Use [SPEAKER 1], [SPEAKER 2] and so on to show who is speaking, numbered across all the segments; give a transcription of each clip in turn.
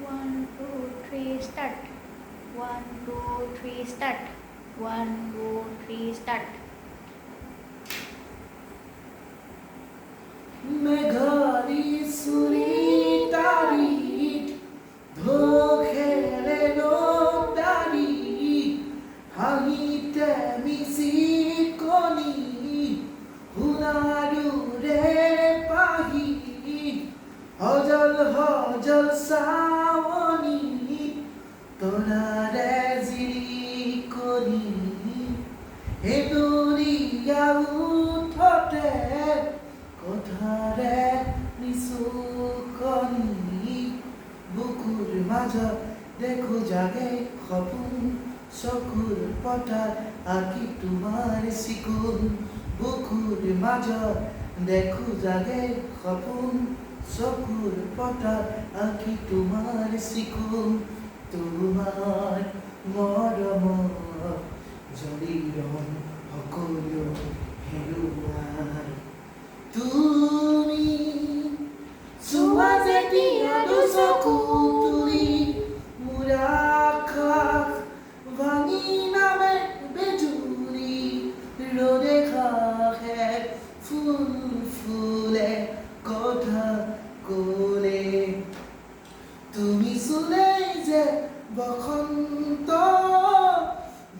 [SPEAKER 1] One, two, three, start. One, two, three, start. One, two, three, start.
[SPEAKER 2] মেঘারি সুরিতারি ধোখেলে লোকদারি হাহিতে মিশি কনি হুনারুরে পাহি হজল হজল সাৱনি তৰাৰে জিৰি কনি হে দৰিয়া উঠতে কথাৰে নিচুকনি বুকুৰ মাজত দেখো জাগে সপোন চকুৰ পথাৰ আঁকি তোমাৰ চিকুণ বুকুৰ মাজত দেখো জাগে সপোন চকুৰ পথাৰ আঁকি তোমাৰ চিকুণ তোমাৰ মৰমত জৰিৰণ সকলো হেৰুৱাৰ তুমি চোৱা যেতিয়া দুচকু তুলি মোৰ আকাশ ভাঙি নামে বেজুৰি ৰ'দে ঘাঁহে ফুল ফুলে কথা ক'লে তুমি চুলেই যে বসন্ত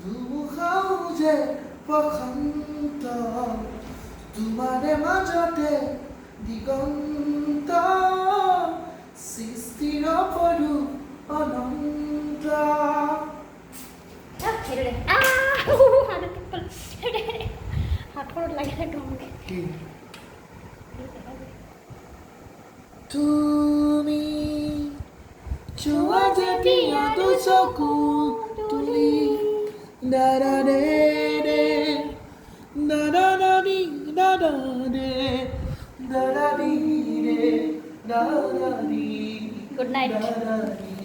[SPEAKER 2] ধুমুহাও যে বসন্ত তোমাৰে মাজতে দিগন্ত সৃষ্টিৰ পদু অনন্ত
[SPEAKER 1] হাতখনত লাগিলে তোমাকে
[SPEAKER 2] তুমি চোৱা যেতিয়া দুচকু তুলি দাদা দে দে দাদা দাদি দাদা দে দাদা দি দে দাদা দি
[SPEAKER 1] Good night.
[SPEAKER 2] দাদা দি